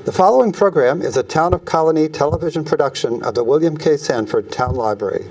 The following program is a Town of Colony television production of the William K. Sanford Town Library.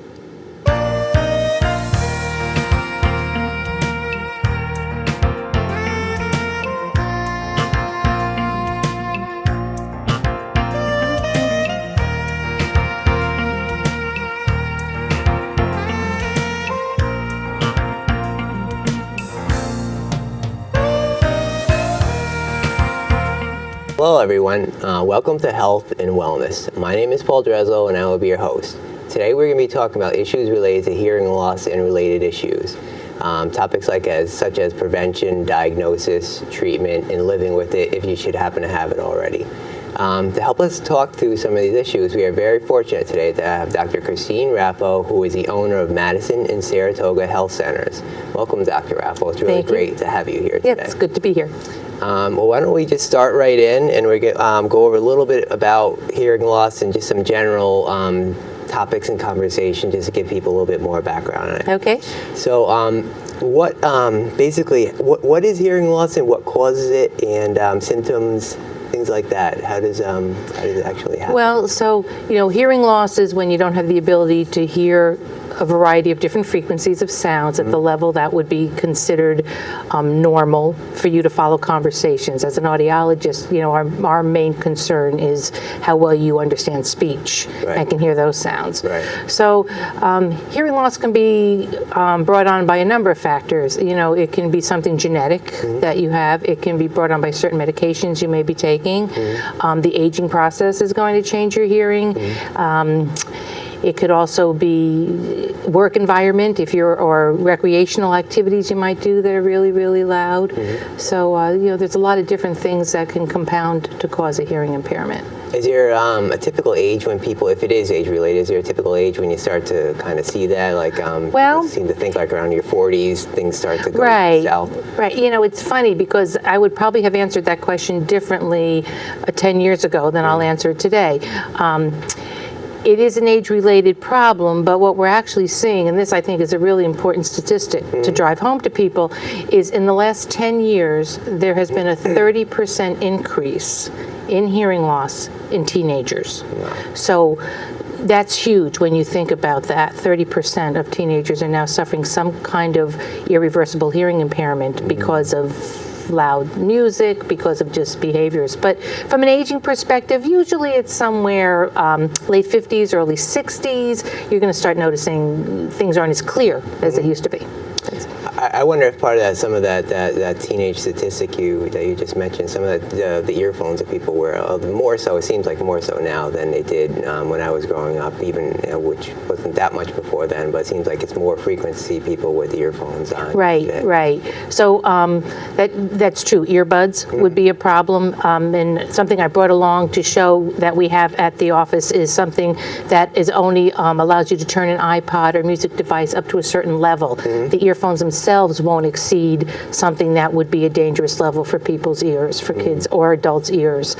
Hello everyone, welcome to Health and Wellness. My name is Paul Drezelo and I will be your host. Today we're going to be talking about issues related to hearing loss and related issues. Topics such as prevention, diagnosis, treatment, and living with it if you should happen to have it already. To help us talk through some of these issues, we are very fortunate today to have Dr. Christine Raffo, who is the owner of Madison and Saratoga Health Centers. Welcome, Dr. Raffo. It's really great to have you here today. Yeah, it's good to be here. Well, why don't we just start right in and we go over a little bit about hearing loss and just some general topics and conversation just to give people a little bit more background on it. Okay. So what is hearing loss and what causes it, and symptoms, things like that? How does it actually happen? Well, so, hearing loss is when you don't have the ability to hear a variety of different frequencies of sounds at the level that would be considered normal for you to follow conversations. As an audiologist, our main concern is how well you understand speech and can hear those sounds. Right. So hearing loss can be brought on by a number of factors. It can be something genetic that you have. It can be brought on by certain medications you may be taking. The aging process is going to change your hearing. It could also be work environment, or recreational activities you might do that are really, really loud. So, there's a lot of different things that can compound to cause a hearing impairment. Is there a typical age when people, if it is age-related, is there a typical age when you start to kind of see that? People seem to think around your 40s, things start to go south. Right. It's funny because I would probably have answered that question differently 10 years ago than I'll answer it today. It is an age-related problem, but what we're actually seeing, and this I think is a really important statistic to drive home to people, is in the last 10 years, there has been a 30% increase in hearing loss in teenagers. Wow. So that's huge when you think about that. 30% of teenagers are now suffering some kind of irreversible hearing impairment because of loud music, because of just behaviors. But from an aging perspective, usually it's somewhere late 50s, early 60s. You're going to start noticing things aren't as clear as they used to be. I wonder if part of that, some of that teenage statistic that you just mentioned, some of the earphones that people wear, more so, it seems like more so now than they did when I was growing up, even which wasn't that much before then, but it seems like it's more frequent to see people with earphones on. Right. So that's true. Earbuds would be a problem, and something I brought along to show that we have at the office is something that is only allows you to turn an iPod or music device up to a certain level. The earphones themselves won't exceed something that would be a dangerous level for people's ears, for kids or adults' ears.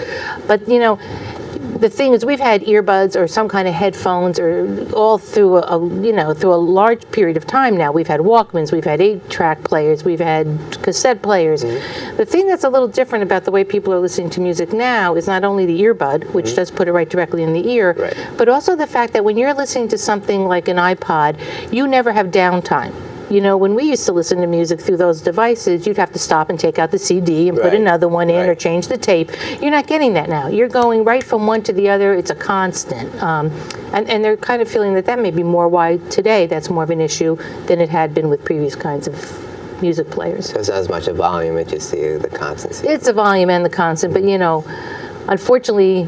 But the thing is, we've had earbuds or some kind of headphones, or all through through a large period of time now. We've had Walkmans, we've had 8-track players, we've had cassette players. The thing that's a little different about the way people are listening to music now is not only the earbud, which does put it right directly in the ear, but also the fact that when you're listening to something like an iPod, you never have downtime. When we used to listen to music through those devices, you'd have to stop and take out the CD and put another one in or change the tape. You're not getting that now. You're going right from one to the other. It's a constant. And they're kind of feeling that may be more why today that's more of an issue than it had been with previous kinds of music players. So it's not as much a volume, it's just the constancy. It's a volume and the constant, but unfortunately,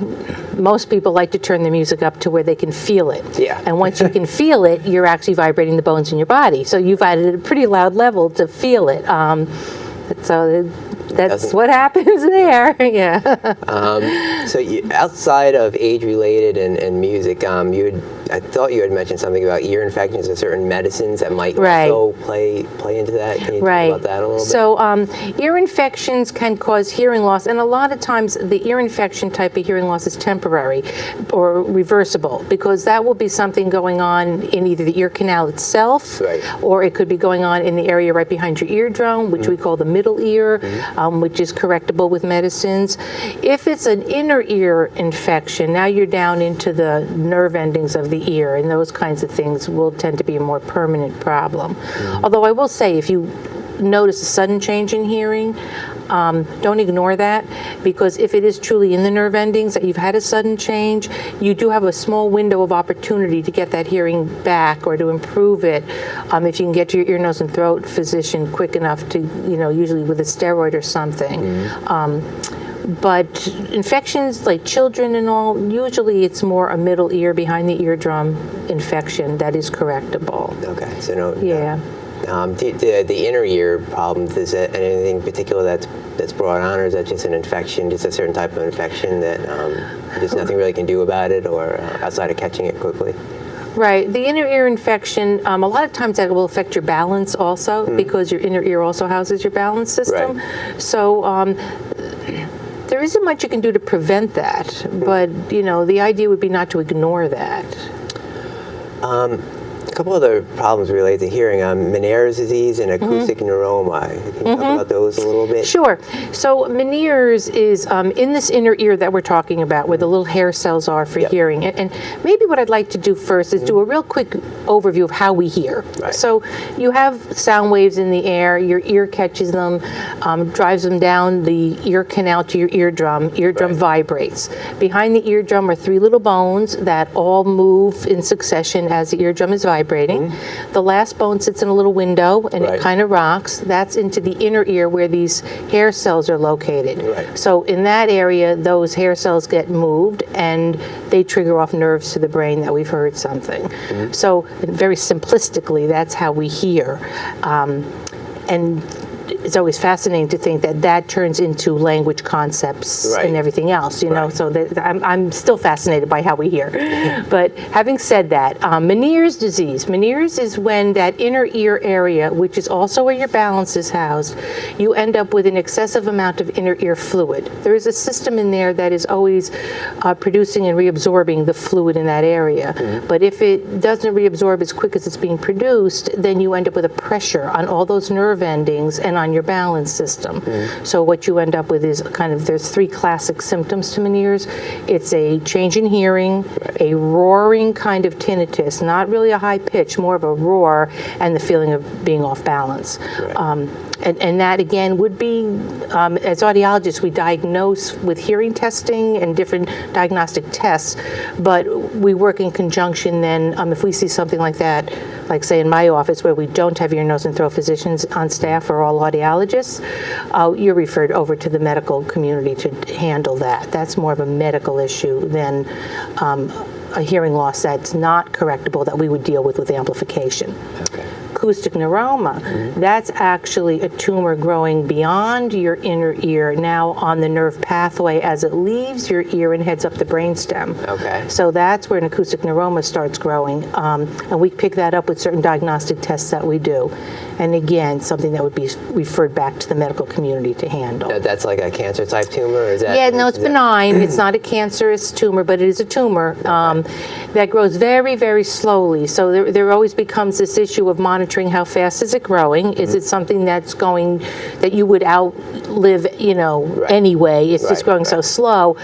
most people like to turn the music up to where they can feel it. Yeah. And once you can feel it, you're actually vibrating the bones in your body. So you've added a pretty loud level to feel it. So that's what happens there. Yeah. So outside of age-related and music, I thought you had mentioned something about ear infections and certain medicines that might also play into that. Can you talk about that a little bit? So ear infections can cause hearing loss, and a lot of times the ear infection type of hearing loss is temporary or reversible, because that will be something going on in either the ear canal itself, or it could be going on in the area right behind your eardrum, which we call the middle ear. which is correctable with medicines. If it's an inner ear infection, now you're down into the nerve endings of the ear, and those kinds of things will tend to be a more permanent problem. Although I will say, if you notice a sudden change in hearing, don't ignore that, because if it is truly in the nerve endings that you've had a sudden change, you do have a small window of opportunity to get that hearing back or to improve it if you can get to your ear, nose, and throat physician quick enough to, usually with a steroid or something. But infections like children and all, usually it's more a middle ear behind the eardrum infection that is correctable. Okay, so no. Yeah. The inner ear problem, is that anything particular that's brought on, or is that just an infection, just a certain type of infection that just nothing really can do about it, or outside of catching it quickly? Right. The inner ear infection, a lot of times that will affect your balance also, because your inner ear also houses your balance system. Right. So there isn't much you can do to prevent that, but the idea would be not to ignore that. A couple other problems related to hearing, Meniere's disease and acoustic neuroma. Can you talk about those a little bit? Sure. So Meniere's is in this inner ear that we're talking about, where the little hair cells are for hearing. And maybe what I'd like to do first is do a real quick overview of how we hear. Right. So you have sound waves in the air, your ear catches them, drives them down the ear canal to your eardrum. Eardrum vibrates. Behind the eardrum are three little bones that all move in succession as the eardrum is vibrating. The last bone sits in a little window, and it kind of rocks. That's into the inner ear where these hair cells are located. Right. So in that area, those hair cells get moved, and they trigger off nerves to the brain that we've heard something. So very simplistically, that's how we hear. And it's always fascinating to think that that turns into language concepts and everything else, so I'm still fascinated by how we hear. But having said that, Meniere's disease. Meniere's is when that inner ear area, which is also where your balance is housed, you end up with an excessive amount of inner ear fluid. There is a system in there that is always producing and reabsorbing the fluid in that area. But if it doesn't reabsorb as quick as it's being produced, then you end up with a pressure on all those nerve endings and on your balance system. So what you end up with is there's three classic symptoms to Meniere's. It's a change in hearing, a roaring kind of tinnitus, not really a high pitch, more of a roar, and the feeling of being off balance. And that, again, would be, as audiologists, we diagnose with hearing testing and different diagnostic tests, but we work in conjunction then. If we see something like that, like say in my office where we don't have ear, nose, and throat physicians on staff or all audiologists, you're referred over to the medical community to handle that. That's more of a medical issue than a hearing loss that's not correctable that we would deal with amplification. Okay. Acoustic neuroma, that's actually a tumor growing beyond your inner ear, now on the nerve pathway as it leaves your ear and heads up the brainstem. Okay. So that's where an acoustic neuroma starts growing, and we pick that up with certain diagnostic tests that we do. And again, something that would be referred back to the medical community to handle. That's like a cancer type tumor, or is that? Yeah, no, it's benign. It's not a cancerous tumor, but it is a tumor that grows very, very slowly. So there always becomes this issue of monitoring how fast is it growing. Is it something that's going, that you would outlive, anyway? It's just growing so slow.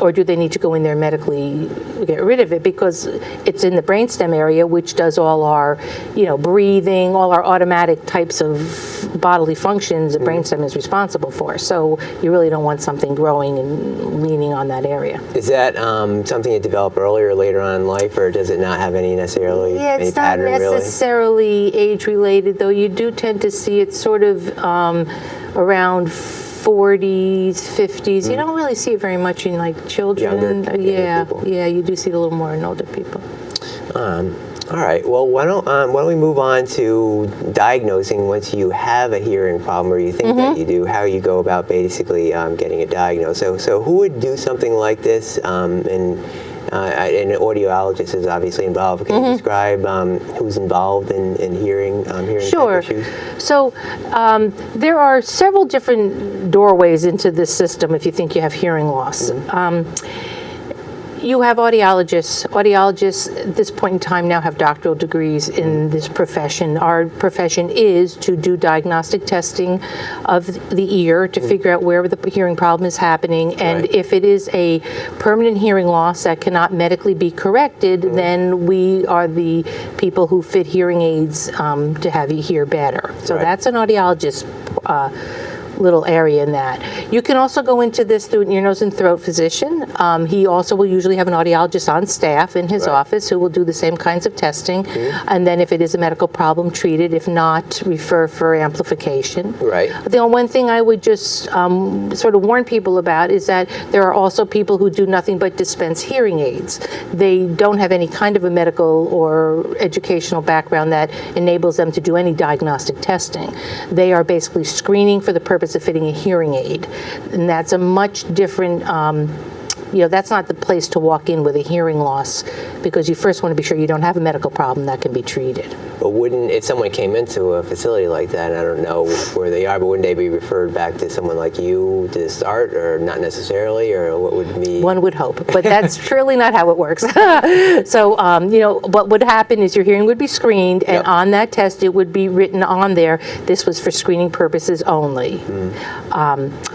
Or do they need to go in there medically get rid of it? Because it's in the brainstem area, which does all our, breathing, all our automatic types of bodily functions the brainstem is responsible for. So you really don't want something growing and leaning on that area. Is that something you develop earlier or later on in life, or does it not have any necessarily any pattern, not necessarily age-related, though you do tend to see it sort of around 40s, 50s. You don't really see it very much in children. Younger people. Yeah, you do see it a little more in older people. All right. Well, why don't we move on to diagnosing once you have a hearing problem, or you think that you do, how you go about basically getting it diagnosed. So who would do something like this? And an audiologist is obviously involved. Can you describe who's involved in hearing Sure. type issues? So there are several different doorways into this system if you think you have hearing loss. You have audiologists. Audiologists at this point in time now have doctoral degrees in this profession. Our profession is to do diagnostic testing of the ear to figure out where the hearing problem is happening. And Right. if it is a permanent hearing loss that cannot medically be corrected, then we are the people who fit hearing aids to have you hear better. So Right. that's an audiologist little area in that. You can also go into this through an ear, nose, and throat physician. He also will usually have an audiologist on staff in his Right. office who will do the same kinds of testing. And then if it is a medical problem, treat it. If not, refer for amplification. Right. The one thing I would just sort of warn people about is that there are also people who do nothing but dispense hearing aids. They don't have any kind of a medical or educational background that enables them to do any diagnostic testing. They are basically screening for the purpose of fitting a hearing aid. And that's a much different, that's not the place to walk in with a hearing loss, because you first want to be sure you don't have a medical problem that can be treated. But if someone came into a facility like that, and I don't know where they are, but wouldn't they be referred back to someone like you to start, or not necessarily, or what would be? One would hope, but that's truly not how it works. So, what would happen is your hearing would be screened, and Yep. on that test it would be written on there, this was for screening purposes only.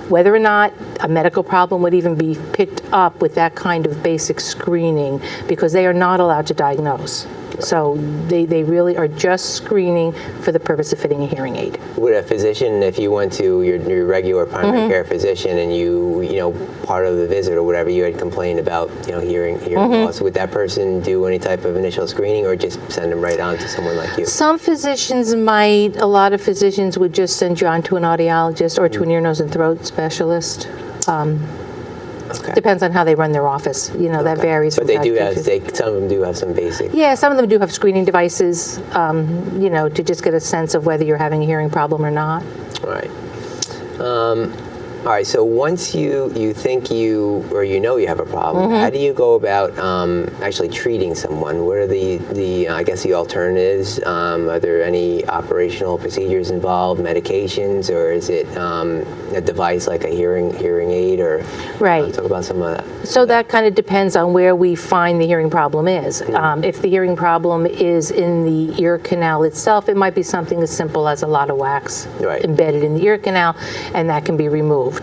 Whether or not a medical problem would even be picked up with that kind of basic screening, because they are not allowed to diagnose. So they really are just screening for the purpose of fitting a hearing aid. Would a physician, if you went to your regular primary care physician and part of the visit or whatever, you had complained about, hearing loss, would that person do any type of initial screening, or just send them right on to someone like you? Some physicians might. A lot of physicians would just send you on to an audiologist or to an ear, nose, and throat specialist. Okay. Depends on how they run their office. That varies. But from they do practice. some of them do have some basic. Yeah, some of them do have screening devices, to just get a sense of whether you're having a hearing problem or not. Right. All right, so once you think you have a problem, how do you go about actually treating someone? What are the alternatives? Are there any operational procedures involved, medications, or is it a device like a hearing aid? Or Right. talk about some of that. So that kind of depends on where we find the hearing problem is. If the hearing problem is in the ear canal itself, it might be something as simple as a lot of wax Right. embedded in the ear canal, and that can be removed.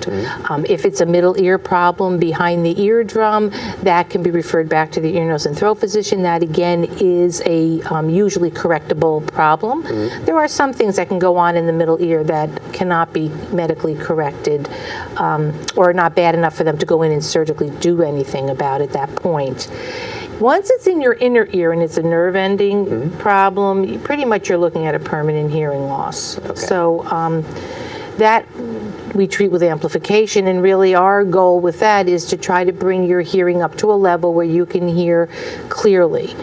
If it's a middle ear problem behind the eardrum, that can be referred back to the ear, nose, and throat physician. That, again, is a usually correctable problem. There are some things that can go on in the middle ear that cannot be medically corrected, or not bad enough for them to go in and surgically do anything about at that point. Once it's in your inner ear and it's a nerve ending problem, pretty much you're looking at a permanent hearing loss. Okay. So that we treat with amplification, and really our goal with that is to try to bring your hearing up to a level where you can hear clearly.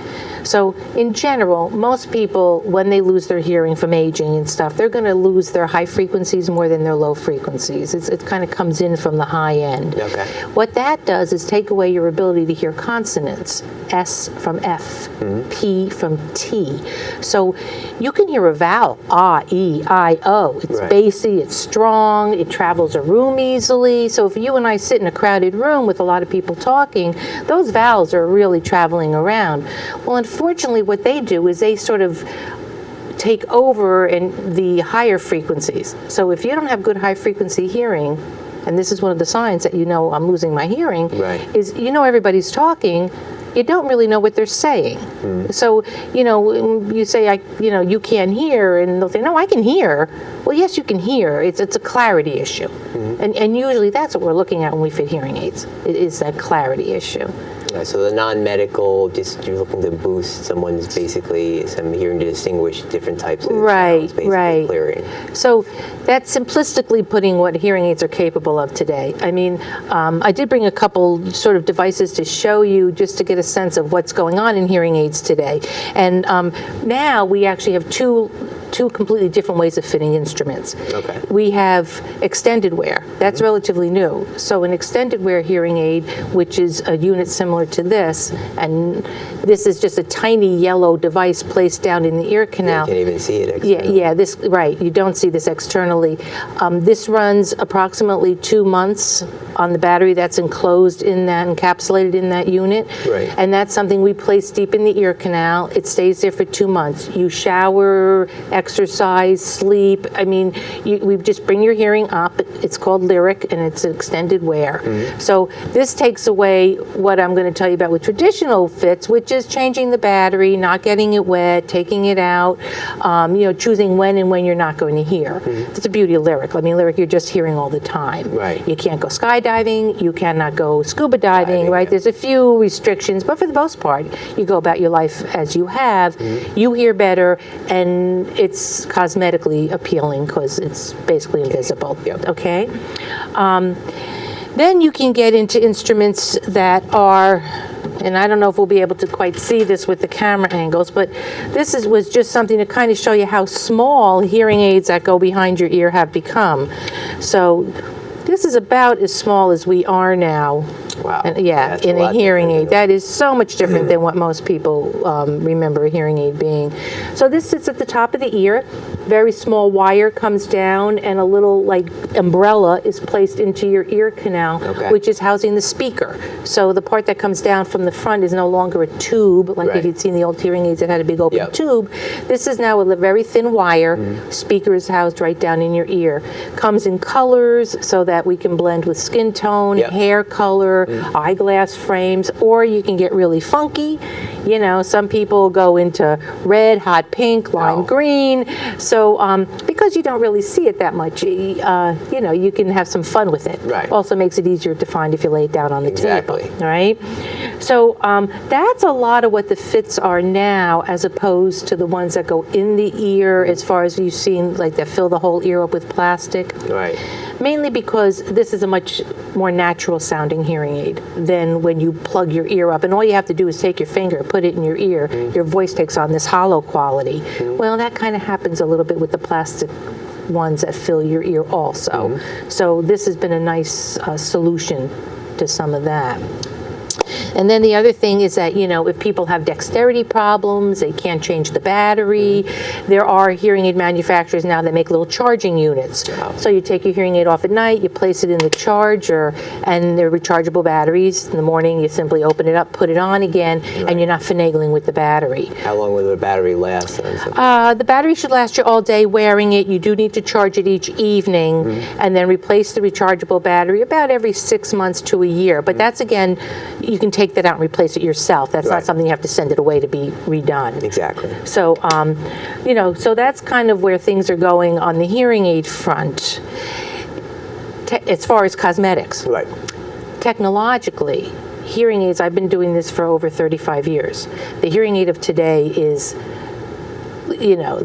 So in general, most people, when they lose their hearing from aging and stuff, they're going to lose their high frequencies more than their low frequencies. It kind of comes in from the high end. Okay. What that does is take away your ability to hear consonants, S from F, P from T. So you can hear a vowel, ah, E, I, O. It's Right. bassy, it's strong, it travels a room easily. So if you and I sit in a crowded room with a lot of people talking, those vowels are really traveling around. Well, unfortunately, what they do is they sort of take over in the higher frequencies. So if you don't have good high frequency hearing, and this is one of the signs that I'm losing my hearing, Right. is everybody's talking, you don't really know what they're saying. So, you say, you can't hear, and they'll say, no, I can hear. Well, yes, you can hear. It's a clarity issue. And usually that's what we're looking at when we fit hearing aids. It is that clarity issue. Yeah, so the non-medical, just you're looking to boost someone's basically some hearing to distinguish different types of sounds, basically Right. clearing. So that's simplistically putting what hearing aids are capable of today. I mean, I did bring a couple sort of devices to show you just to get a sense of what's going on in hearing aids today. And now we actually have two two completely different ways of fitting instruments. Okay. We have extended wear. That's relatively new. So an extended wear hearing aid, which is a unit similar to this, and this is just a tiny yellow device placed down in the ear canal. You can't even see it Yeah, externally. yeah, this, right, you don't see this externally. This runs approximately 2 months on the battery that's enclosed in that, encapsulated in that unit. Right. And that's something we place deep in the ear canal. It stays there for 2 months. You shower, exercise, sleep. I mean, we just bring your hearing up. It's called Lyric, and it's extended wear. So this takes away what I'm going to tell you about with traditional fits, which is changing the battery, not getting it wet, taking it out, choosing when and when you're not going to hear. That's the beauty of Lyric. I mean, Lyric, you're just hearing all the time. Right. You can't go skydiving, you cannot go scuba diving, right? Yeah. There's a few restrictions, but for the most part, you go about your life as you have. You hear better, and it's cosmetically appealing because it's basically invisible. Yep. Okay? Then you can get into instruments that are, and I don't know if we'll be able to quite see this with the camera angles, but this was just something to kind of show you how small hearing aids that go behind your ear have become. So this is about as small as we are now. Wow. And, yeah, That's in a a lot hearing different aid. That is so much different than what most people remember a hearing aid being. So this sits at the top of the ear. Very small wire comes down, and a little like umbrella is placed into your ear canal, Okay. which is housing the speaker. So the part that comes down from the front is no longer a tube, like Right. if you'd seen the old hearing aids that had a big open Yep. tube. This is now a very thin wire. Speaker is housed right down in your ear. Comes in colors so that we can blend with skin tone, Yep. hair color, eyeglass frames, or you can get really funky. You know, some people go into red, hot pink, lime Wow. green. So because you don't really see it that much, you can have some fun with it. Right. Also makes it easier to find if you lay it down on the Exactly. table. Right? So that's a lot of what the fits are now, as opposed to the ones that go in the ear, as far as you've seen, like that fill the whole ear up with plastic. Right. Mainly because this is a much more natural sounding hearing aid than when you plug your ear up. And all you have to do is take your finger, put it in your ear, your voice takes on this hollow quality. Well, that kind of happens a little bit with the plastic ones that fill your ear also. So this has been a nice solution to some of that. And then the other thing is that, if people have dexterity problems, they can't change the battery. There are hearing aid manufacturers now that make little charging units. Wow. So you take your hearing aid off at night, you place it in the charger, and they're rechargeable batteries. In the morning, you simply open it up, put it on again, and you're not finagling with the battery. How long will the battery last? The battery should last you all day wearing it. You do need to charge it each evening, and then replace the rechargeable battery about every 6 months to a year. But that's, again, you can take that out and replace it yourself. That's Right. not something you have to send it away to be redone. Exactly. So, so that's kind of where things are going on the hearing aid front. As far as cosmetics, Right. technologically, hearing aids, I've been doing this for over 35 years. The hearing aid of today is,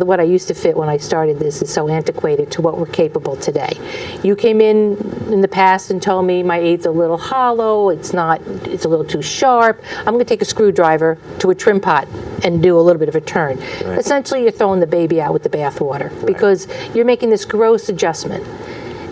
what I used to fit when I started this is so antiquated to what we're capable today. You came in the past and told me my aid's a little hollow, it's a little too sharp. I'm going to take a screwdriver to a trim pot and do a little bit of a turn. Right. Essentially, you're throwing the baby out with the bathwater because you're making this gross adjustment.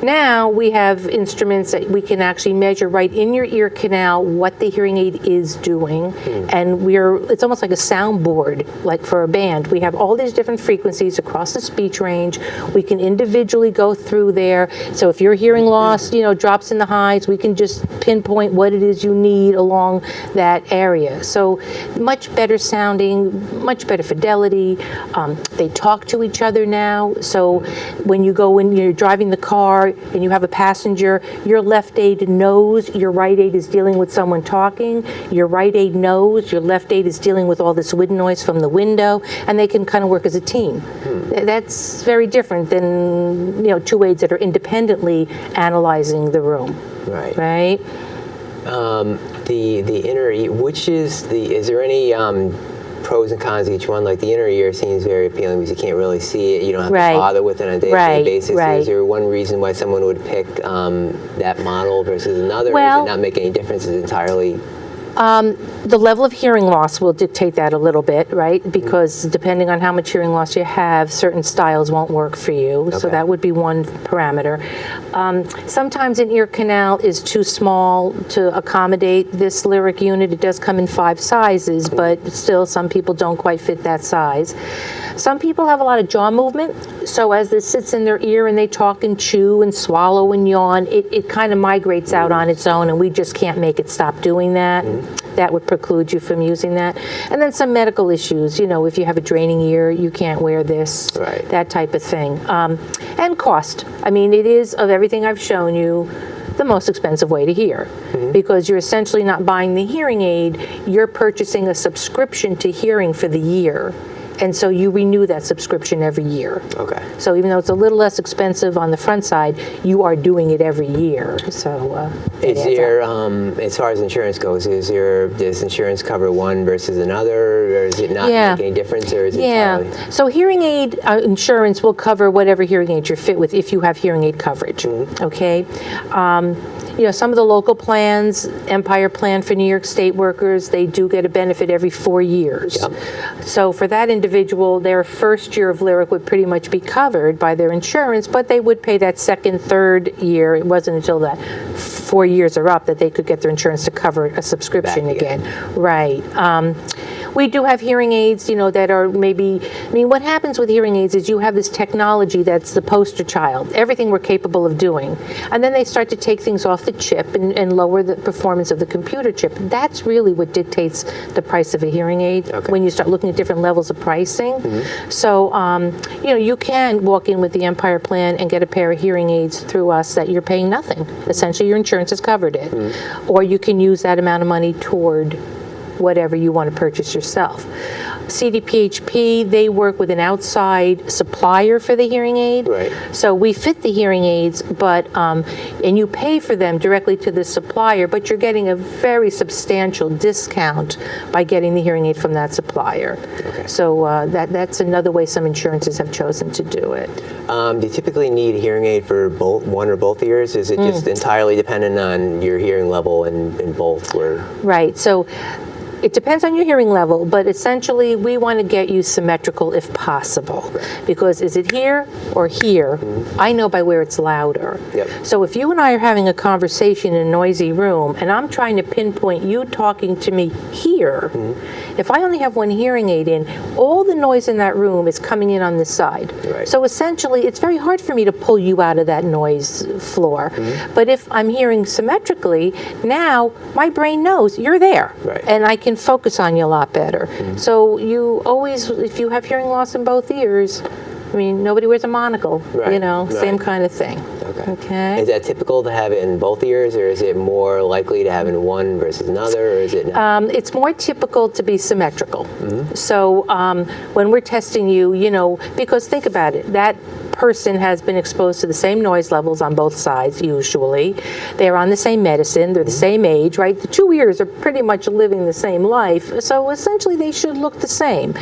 Now we have instruments that we can actually measure right in your ear canal what the hearing aid is doing, and it's almost like a soundboard, like for a band. We have all these different frequencies across the speech range. We can individually go through there. So if your hearing loss, drops in the highs, we can just pinpoint what it is you need along that area. So much better sounding, much better fidelity. They talk to each other now. So when you're driving the car, and you have a passenger, your left aid knows your right aid is dealing with someone talking. Your right aid knows your left aid is dealing with all this wind noise from the window, and they can kind of work as a team. That's very different than two aids that are independently analyzing the room. Right. Right? The inner ear, is there any pros and cons of each one? Like the inner ear seems very appealing because you can't really see it. You don't have Right. to bother with it on a day-to-day Right, basis. right. Is there one reason why someone would pick that model versus another? Or Well- does it not make any difference? It's entirely The level of hearing loss will dictate that a little bit, right? Because depending on how much hearing loss you have, certain styles won't work for you. So Okay. that would be one parameter. Sometimes an ear canal is too small to accommodate this lyric unit. It does come in 5 sizes, but still some people don't quite fit that size. Some people have a lot of jaw movement, so as this sits in their ear and they talk and chew and swallow and yawn, it kind of migrates out on its own, and we just can't make it stop doing that. That would preclude you from using that. And then some medical issues, if you have a draining ear, you can't wear this, Right. that type of thing. And cost. I mean, it is, of everything I've shown you, the most expensive way to hear, because you're essentially not buying the hearing aid, you're purchasing a subscription to hearing for the year. And so you renew that subscription every year. Okay. So even though it's a little less expensive on the front side, you are doing it every year. So it Is adds there, up. as far as insurance goes, does insurance cover one versus another, or is it not Yeah. make any difference, or is it Yeah. entirely? So hearing aid insurance will cover whatever hearing aid you're fit with if you have hearing aid coverage. Okay. Some of the local plans, Empire Plan for New York State workers, they do get a benefit every 4 years. Yep. So for that individual, their first year of lyric would pretty much be covered by their insurance, but they would pay that second, third year. It wasn't until that 4 years are up that they could get their insurance to cover a subscription Back again. Right. We do have hearing aids, that are what happens with hearing aids is you have this technology that's the poster child, everything we're capable of doing. And then they start to take things off the chip and lower the performance of the computer chip. That's really what dictates the price of a hearing aid when you start looking at different levels of pricing. So, you can walk in with the Empire Plan and get a pair of hearing aids through us that you're paying nothing. Essentially, your insurance has covered it. Or you can use that amount of money toward whatever you want to purchase yourself. CDPHP, they work with an outside supplier for the hearing aid. Right. So we fit the hearing aids, but and you pay for them directly to the supplier, but you're getting a very substantial discount by getting the hearing aid from that supplier. Okay. So that's another way some insurances have chosen to do it. Do you typically need a hearing aid for one or both ears? Is it just entirely dependent on your hearing level in both? Right. So it depends on your hearing level, but essentially we want to get you symmetrical if possible. Because is it here or here? I know by where it's louder. Yep. So if you and I are having a conversation in a noisy room and I'm trying to pinpoint you talking to me here, if I only have one hearing aid in, all the noise in that room is coming in on this side. Right. So essentially it's very hard for me to pull you out of that noise floor. But if I'm hearing symmetrically, now my brain knows you're there. Right. And I can focus on you a lot better. So you always, if you have hearing loss in both ears, nobody wears a monocle, Right, same right. kind of thing. Okay. Is that typical to have it in both ears, or is it more likely to have in one versus another, or is it not? It's more typical to be symmetrical. So when we're testing you, because think about it, that person has been exposed to the same noise levels on both sides, usually. They're on the same medicine, they're the same age, right? The 2 ears are pretty much living the same life, so essentially they should look the same.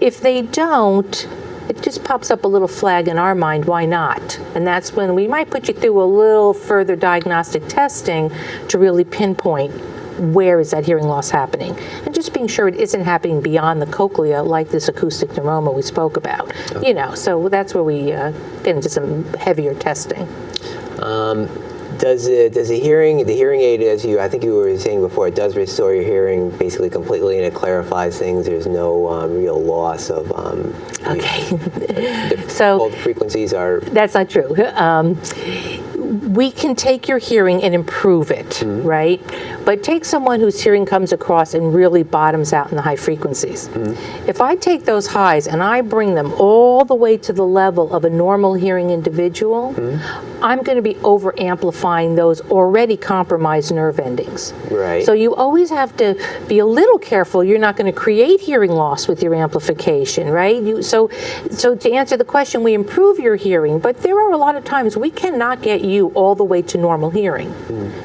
If they don't, it just pops up a little flag in our mind, why not? And that's when we might put you through a little further diagnostic testing to really pinpoint where is that hearing loss happening. And just being sure it isn't happening beyond the cochlea like this acoustic neuroma we spoke about. So that's where we get into some heavier testing. Does the hearing aid, I think you were saying before, it does restore your hearing basically completely, and it clarifies things. There's no real loss of. Okay. So both frequencies are. That's not true. We can take your hearing and improve it, right? But take someone whose hearing comes across and really bottoms out in the high frequencies. If I take those highs and I bring them all the way to the level of a normal hearing individual, I'm going to be over amplifying those already compromised nerve endings. Right. So you always have to be a little careful. You're not going to create hearing loss with your amplification, right? So to answer the question, we improve your hearing, but there are a lot of times we cannot get you all the way to normal hearing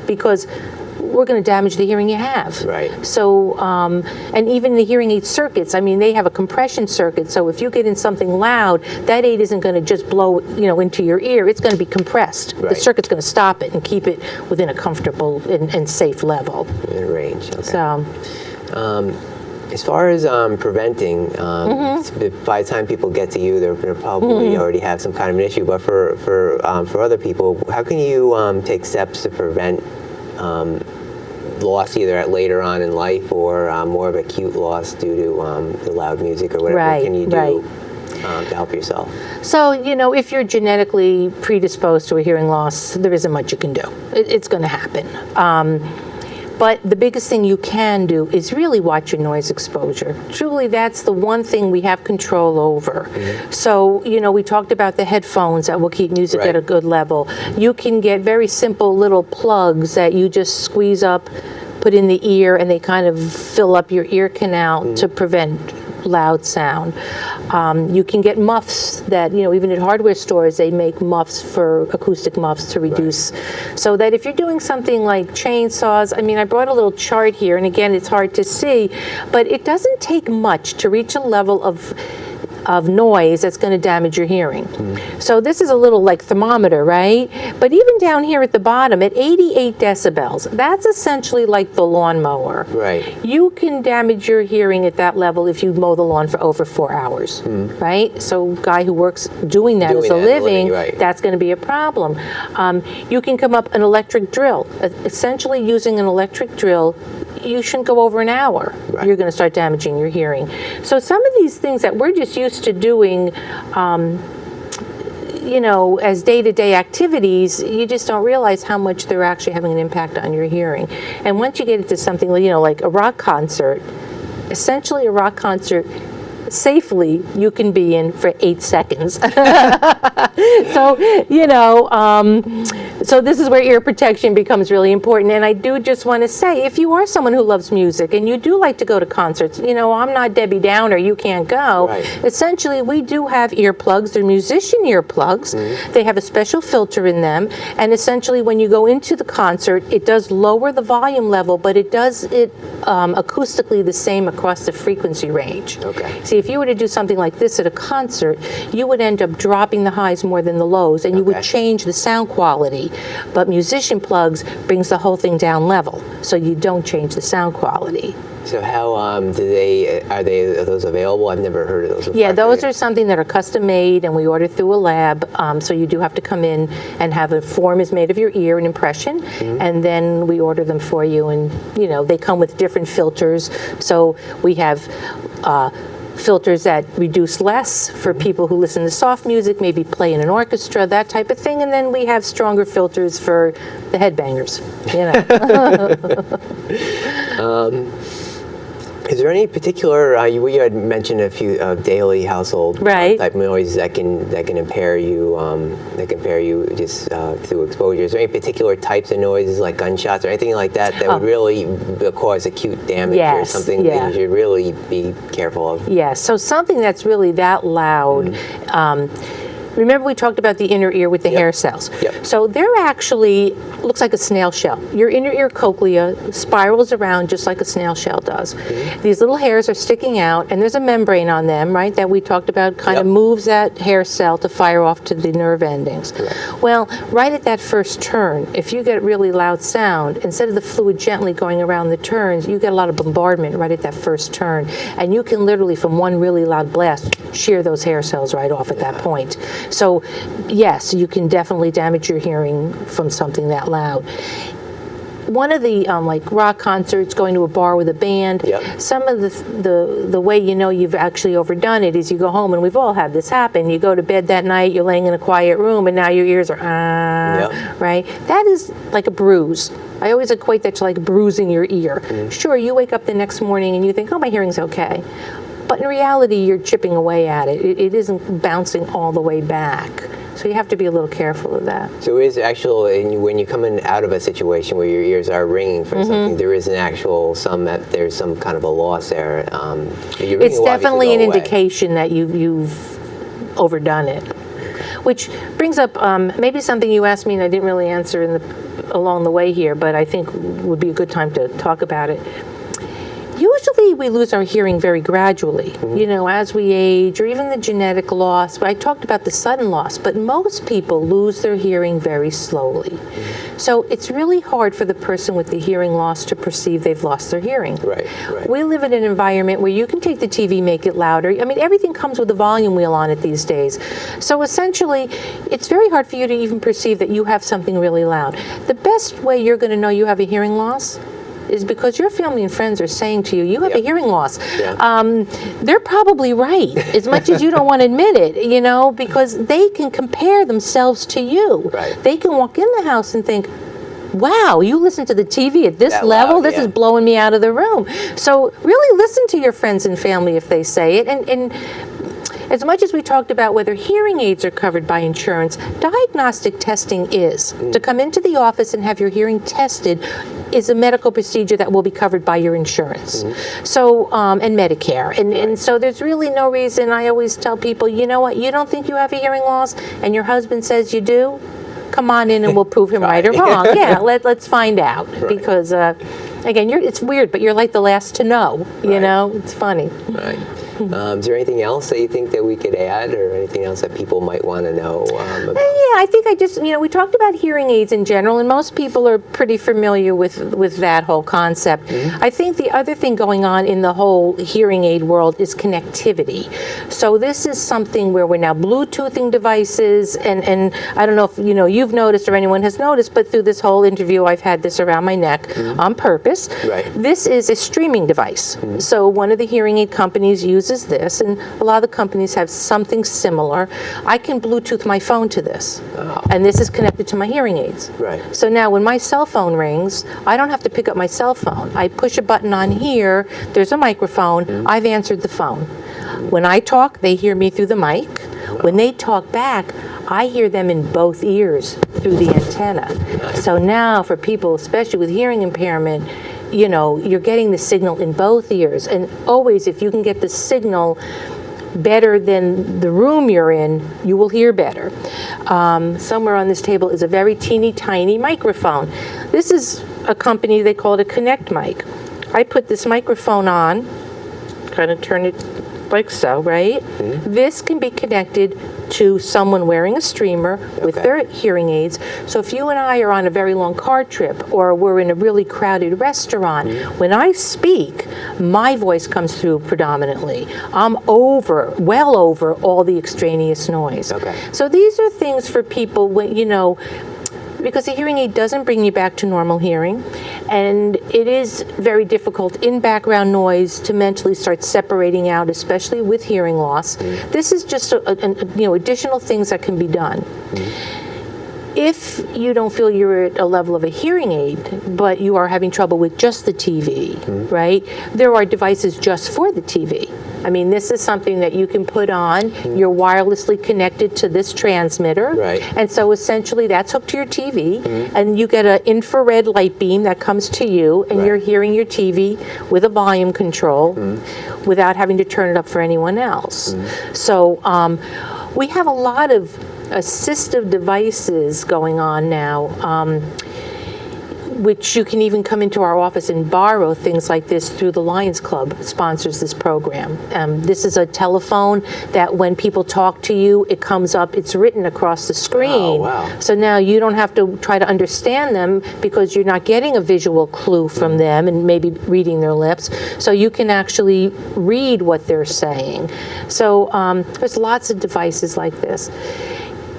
because we're going to damage the hearing you have. Right. So, and even the hearing aid circuits, I mean, they have a compression circuit, so if you get in something loud, that aid isn't going to just blow, into your ear. It's going to be compressed. Right. The circuit's going to stop it and keep it within a comfortable and safe level. In range. Okay. So, as far as preventing, by the time people get to you, they're probably already have some kind of an issue. But for other people, how can you take steps to prevent loss either later on in life or more of acute loss due to the loud music or whatever? Right, What can you do right. to help yourself? So, if you're genetically predisposed to a hearing loss, there isn't much you can do. It's going to happen. But the biggest thing you can do is really watch your noise exposure. Truly, that's the one thing we have control over. So, we talked about the headphones that will keep music at a good level. You can get very simple little plugs that you just squeeze up, put in the ear, and they kind of fill up your ear canal to prevent loud sound. You can get muffs that, even at hardware stores, they make muffs for acoustic muffs to reduce. So that if you're doing something like chainsaws, I brought a little chart here, and again, it's hard to see, but it doesn't take much to reach a level of noise that's going to damage your hearing. So this is a little like thermometer, right? But even down here at the bottom, at 88 decibels, that's essentially like the lawnmower. Right. You can damage your hearing at that level if you mow the lawn for over 4 hours, right? So guy who works doing that as a living, right. that's going to be a problem. You can come up an electric drill. Essentially using an electric drill, you shouldn't go over an hour. Right. You're going to start damaging your hearing. So some of these things that we're just used to doing, as day-to-day activities, you just don't realize how much they're actually having an impact on your hearing. And once you get into something, like a rock concert, essentially a rock concert, safely you can be in for 8 seconds. So, so this is where ear protection becomes really important. And I do just want to say, if you are someone who loves music and you do like to go to concerts, I'm not Debbie Downer, you can't go. Right. Essentially, we do have earplugs. They're musician earplugs. They have a special filter in them. And essentially, when you go into the concert, it does lower the volume level, but it does it acoustically the same across the frequency range. Okay. See, if you were to do something like this at a concert, you would end up dropping the highs more than the lows, and you would change the sound quality. But musician plugs brings the whole thing down level, so you don't change the sound quality. So how are those available? I've never heard of those before. Yeah, those are something that are custom made, and we order through a lab. So you do have to come in and have a form is made of your ear, an impression, and then we order them for you. And they come with different filters. So we have filters that reduce less for people who listen to soft music, maybe play in an orchestra, that type of thing. And then we have stronger filters for the headbangers. Is there any particular? You had mentioned a few daily household type noises that can impair you. That can impair you just through exposure. Is there any particular types of noises like gunshots or anything like that would really cause acute damage or something that you should really be careful of? Yes. So something that's really that loud. Remember we talked about the inner ear with the hair cells. So they're actually, looks like a snail shell. Your inner ear cochlea spirals around just like a snail shell does. These little hairs are sticking out, and there's a membrane on them, right, that we talked about, kind of moves that hair cell to fire off to the nerve endings. Well, right at that first turn, if you get really loud sound, instead of the fluid gently going around the turns, you get a lot of bombardment right at that first turn. And you can literally, from one really loud blast, shear those hair cells right off at that point. So, yes, you can definitely damage your hearing from something that loud. One of the like rock concerts, going to a bar with a band, some of the way you've actually overdone it is you go home, and we've all had this happen. You go to bed that night, you're laying in a quiet room, and now your ears are right? That is like a bruise. I always equate that to like bruising your ear. Sure, you wake up the next morning and you think, oh, my hearing's okay. But in reality, you're chipping away at it. It isn't bouncing all the way back. So you have to be a little careful of that. So is actually, when you come in out of a situation where your ears are ringing for something, there is an actual, there's some kind of a loss there. It's definitely an indication that you've overdone it. which brings up maybe something you asked me and I didn't really answer along the way here, but I think would be a good time to talk about it. Usually we lose our hearing very gradually, as we age, or even the genetic loss. I talked about the sudden loss, but most people lose their hearing very slowly. So it's really hard for the person with the hearing loss to perceive they've lost their hearing. Right. We live in an environment where you can take the TV, make it louder. I mean, everything comes with a volume wheel on it these days. So essentially, it's very hard for you to even perceive that you have something really loud. The best way you're going to know you have a hearing loss is because your family and friends are saying to you, you have a hearing loss. Yeah. They're probably right, as much as you don't want to admit it, because they can compare themselves to you. Right. They can walk in the house and think, wow, you listen to the TV at this That level? loud, This yeah. is blowing me out of the room. So really listen to your friends and family if they say it. And as much as we talked about whether hearing aids are covered by insurance, diagnostic testing is. To come into the office and have your hearing tested is a medical procedure that will be covered by your insurance. So, and Medicare. And so there's really no reason. I always tell people, you know what, you don't think you have a hearing loss and your husband says you do? Come on in and we'll prove him right or wrong. Yeah, let's find out. Because, again, it's weird, but you're like the last to know, It's funny. Right. Is there anything else that you think that we could add, or anything else that people might want to know about? Yeah, I think we talked about hearing aids in general, and most people are pretty familiar with that whole concept. I think the other thing going on in the whole hearing aid world is connectivity. So this is something where we're now Bluetoothing devices, and I don't know if you've noticed or anyone has noticed, but through this whole interview I've had this around my neck on purpose. Right. This is a streaming device. So one of the hearing aid companies uses this, and a lot of the companies have something similar. I can Bluetooth my phone to this, and this is connected to my hearing aids. Right. So now when my cell phone rings, I don't have to pick up my cell phone. I push a button on here, there's a microphone, I've answered the phone. When I talk, they hear me through the mic. When they talk back, I hear them in both ears through the antenna. So now for people, especially with hearing impairment, you're getting the signal in both ears. And always, if you can get the signal better than the room you're in, you will hear better. Somewhere on this table is a very teeny tiny microphone. This is a company, they call it a Connect mic. I put this microphone on, kind of turn it like so, right? This can be connected to someone wearing a streamer with their hearing aids. So if you and I are on a very long car trip, or we're in a really crowded restaurant, when I speak, my voice comes through predominantly. I'm well over all the extraneous noise. So these are things for people when, because a hearing aid doesn't bring you back to normal hearing, and it is very difficult in background noise to mentally start separating out, especially with hearing loss. This is just additional things that can be done. If you don't feel you're at a level of a hearing aid, but you are having trouble with just the TV, right? There are devices just for the TV. I mean, this is something that you can put on. You're wirelessly connected to this transmitter. Right. And so essentially that's hooked to your TV, and you get an infrared light beam that comes to you, and you're hearing your TV with a volume control without having to turn it up for anyone else. So we have a lot of assistive devices going on now, which you can even come into our office and borrow things like this through the Lions Club sponsors this program. This is a telephone that when people talk to you, it comes up, it's written across the screen. Oh, wow. So now you don't have to try to understand them because you're not getting a visual clue from them and maybe reading their lips. So you can actually read what they're saying. So there's lots of devices like this.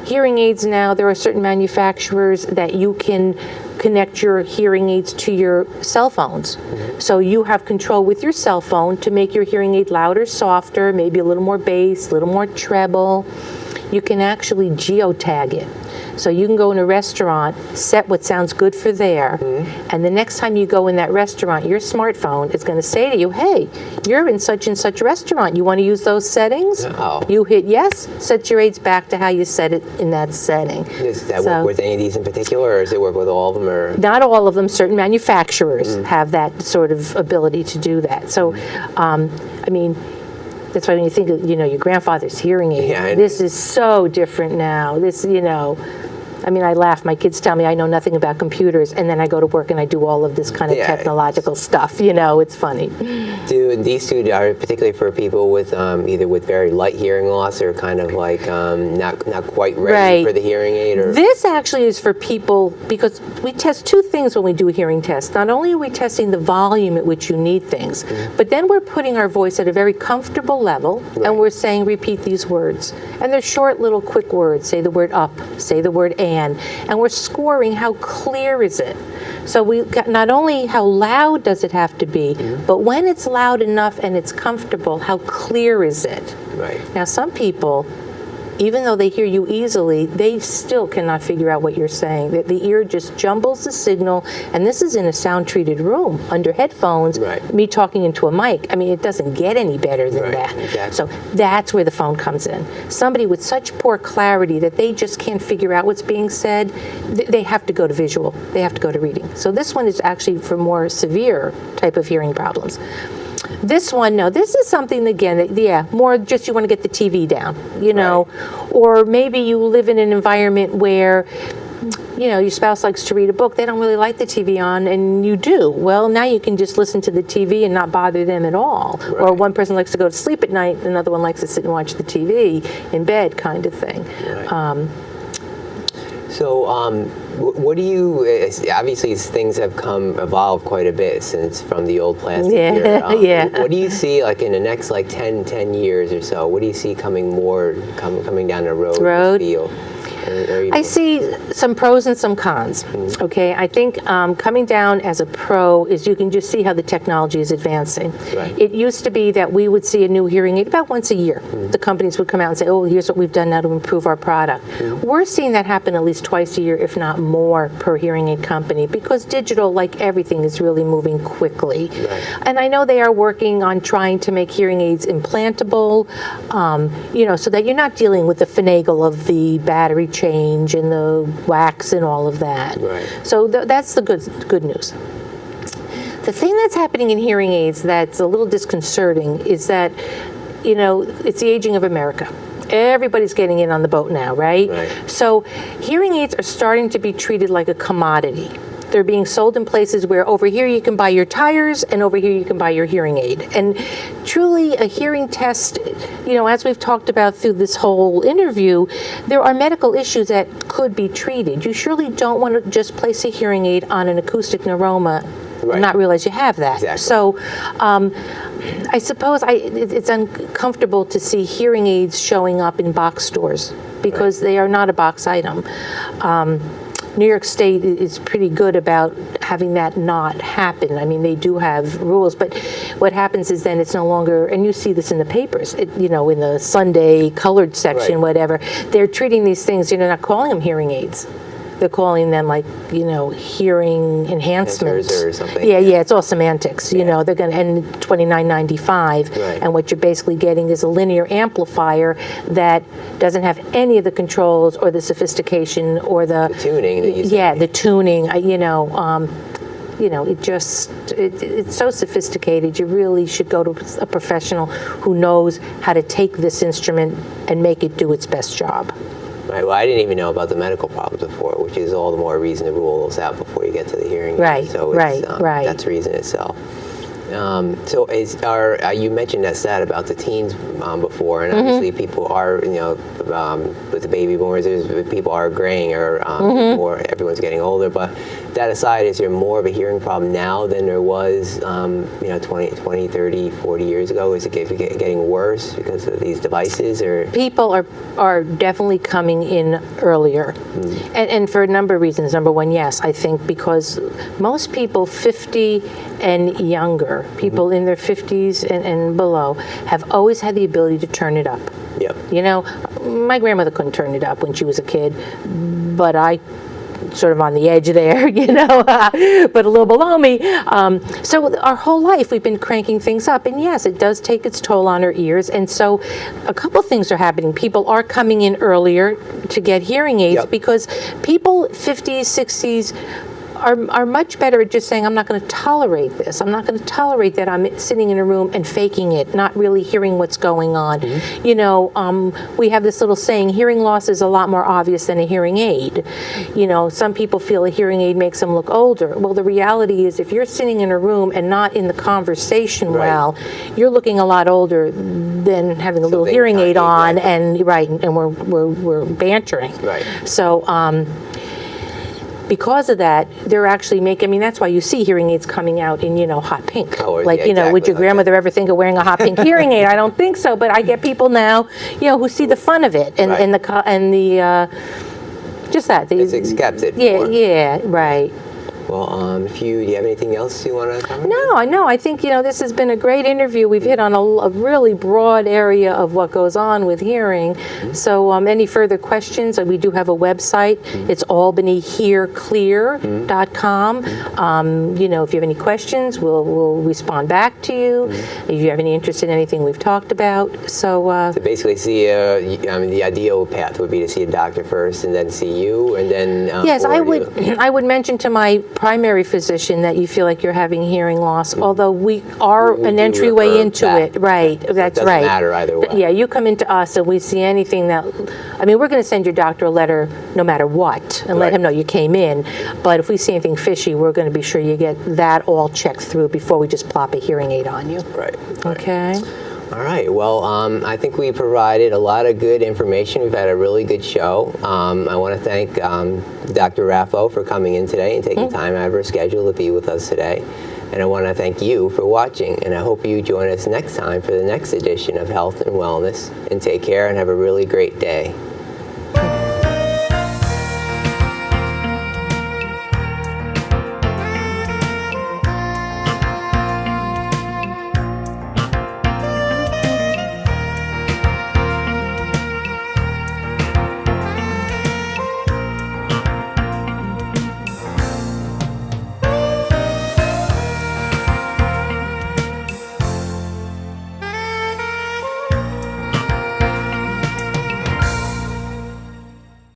Hearing aids now, there are certain manufacturers that you can connect your hearing aids to your cell phones. So you have control with your cell phone to make your hearing aid louder, softer, maybe a little more bass, a little more treble. You can actually geotag it. So you can go in a restaurant, set what sounds good for there, and the next time you go in that restaurant, your smartphone is going to say to you, hey, you're in such and such restaurant. You want to use those settings? Oh. You hit yes, set your aids back to how you set it in that setting. Does that work with any of these in particular, or does it work with all of them? Or? Not all of them. Certain manufacturers have that sort of ability to do that. So, I mean, That's why when you think of, your grandfather's hearing aid, Yeah, this is so different now. This, I mean, I laugh. My kids tell me I know nothing about computers, and then I go to work and I do all of this kind of technological stuff. It's funny. Do these two are particularly for people with either with very light hearing loss or kind of like not quite ready for the hearing aid? Or This actually is for people because we test two things when we do a hearing test. Not only are we testing the volume at which you need things, but then we're putting our voice at a very comfortable level, and we're saying repeat these words. And they're short, little, quick words. Say the word up. Say the word and we're scoring how clear is it. So we got not only how loud does it have to be, but when it's loud enough and it's comfortable, how clear is it? Right. Now some people, even though they hear you easily, they still cannot figure out what you're saying. The ear just jumbles the signal, and this is in a sound-treated room under headphones, me talking into a mic. I mean, it doesn't get any better than that. Exactly. So that's where the phone comes in. Somebody with such poor clarity that they just can't figure out what's being said, they have to go to visual. They have to go to reading. So this one is actually for more severe type of hearing problems. This one, no, this is something, again, that, more just you want to get the TV down, or maybe you live in an environment where, your spouse likes to read a book. They don't really like the TV on, and you do. Well, now you can just listen to the TV and not bother them at all. Right. Or one person likes to go to sleep at night, another one likes to sit and watch the TV in bed kind of thing. Right. So what do you, obviously things have evolved quite a bit since from the old plastic here. What do you see like in the next 10 years or so? What do you see coming down the road? In this field? I see some pros and some cons. Okay, I think coming down as a pro is you can just see how the technology is advancing. Right. It used to be that we would see a new hearing aid about once a year. The companies would come out and say, oh, here's what we've done now to improve our product. We're seeing that happen at least twice a year, if not more, per hearing aid company, because digital, like everything, is really moving quickly. Right. And I know they are working on trying to make hearing aids implantable, so that you're not dealing with the finagle of the battery change and the wax and all of that. Right. So that's the good news. The thing that's happening in hearing aids that's a little disconcerting is that, it's the aging of America. Everybody's getting in on the boat now, right? So hearing aids are starting to be treated like a commodity. They're being sold in places where over here you can buy your tires and over here you can buy your hearing aid. And truly a hearing test, as we've talked about through this whole interview, there are medical issues that could be treated. You surely don't want to just place a hearing aid on an acoustic neuroma and not realize you have that. Exactly. So I suppose it's uncomfortable to see hearing aids showing up in box stores because they are not a box item. New York State is pretty good about having that not happen. I mean, they do have rules, but what happens is then it's no longer, and you see this in the papers, in the Sunday colored section, whatever, they're treating these things, they're not calling them hearing aids. They're calling them hearing enhancements or something. Yeah, it's all semantics. They're going to end $29.95, and what you're basically getting is a linear amplifier that doesn't have any of the controls or the sophistication or the tuning. The tuning. It's so sophisticated. You really should go to a professional who knows how to take this instrument and make it do its best job. Right. Well, I didn't even know about the medical problems before, which is all the more reason to rule those out before you get to the hearing. Right. So that's reason itself. So you mentioned that stat about the teens before, and obviously people are, with the baby boomers, people are graying or more, everyone's getting older. But that aside, is there more of a hearing problem now than there was, 20, 30, 40 years ago? Is it getting worse because of these devices? Or people are definitely coming in earlier, and for a number of reasons. Number one, yes, I think because most people 50 and younger, people in their 50s and below, have always had the ability to turn it up. Yep. My grandmother couldn't turn it up when she was a kid, but I sort of on the edge there, but a little below me. So our whole life we've been cranking things up, and yes, it does take its toll on our ears. And so a couple things are happening. People are coming in earlier to get hearing aids because people 50s, 60s are much better at just saying, I'm not going to tolerate this. I'm not going to tolerate that I'm sitting in a room and faking it, not really hearing what's going on. You know, we have this little saying, hearing loss is a lot more obvious than a hearing aid. You know, some people feel a hearing aid makes them look older. Well, the reality is if you're sitting in a room and not in the conversation well, you're looking a lot older than having a little hearing aid on, and we're bantering. Right. So, because of that, they're actually making, I mean, that's why you see hearing aids coming out in, you know, hot pink. Colors, like, yeah, you know, would exactly your grandmother ever think of wearing a hot pink hearing aid? I don't think so, but I get people now, you know, who see the fun of it and, just that. It's accepted. Yeah, more. yeah, right. Well, do you have anything else you want to cover? No, I know. I think, you know, this has been a great interview. We've hit on a really broad area of what goes on with hearing. So any further questions? We do have a website. It's albanyhearclear.com. You know, if you have any questions, we'll respond back to you. If you have any interest in anything we've talked about. So basically see, I mean, the ideal path would be to see a doctor first and then see you, and then... yes, I would mention to my primary physician that you feel like you're having hearing loss, although we are an entryway into it. Right, that's right. It doesn't matter either way. Yeah, you come into us and we see anything that, I mean, we're going to send your doctor a letter no matter what and let him know you came in, but if we see anything fishy, we're going to be sure you get that all checked through before we just plop a hearing aid on you. Right. Okay. All right. Well, I think we provided a lot of good information. We've had a really good show. I want to thank Dr. Raffo for coming in today and taking time out of her schedule to be with us today. And I want to thank you for watching. And I hope you join us next time for the next edition of Health and Wellness. And take care and have a really great day.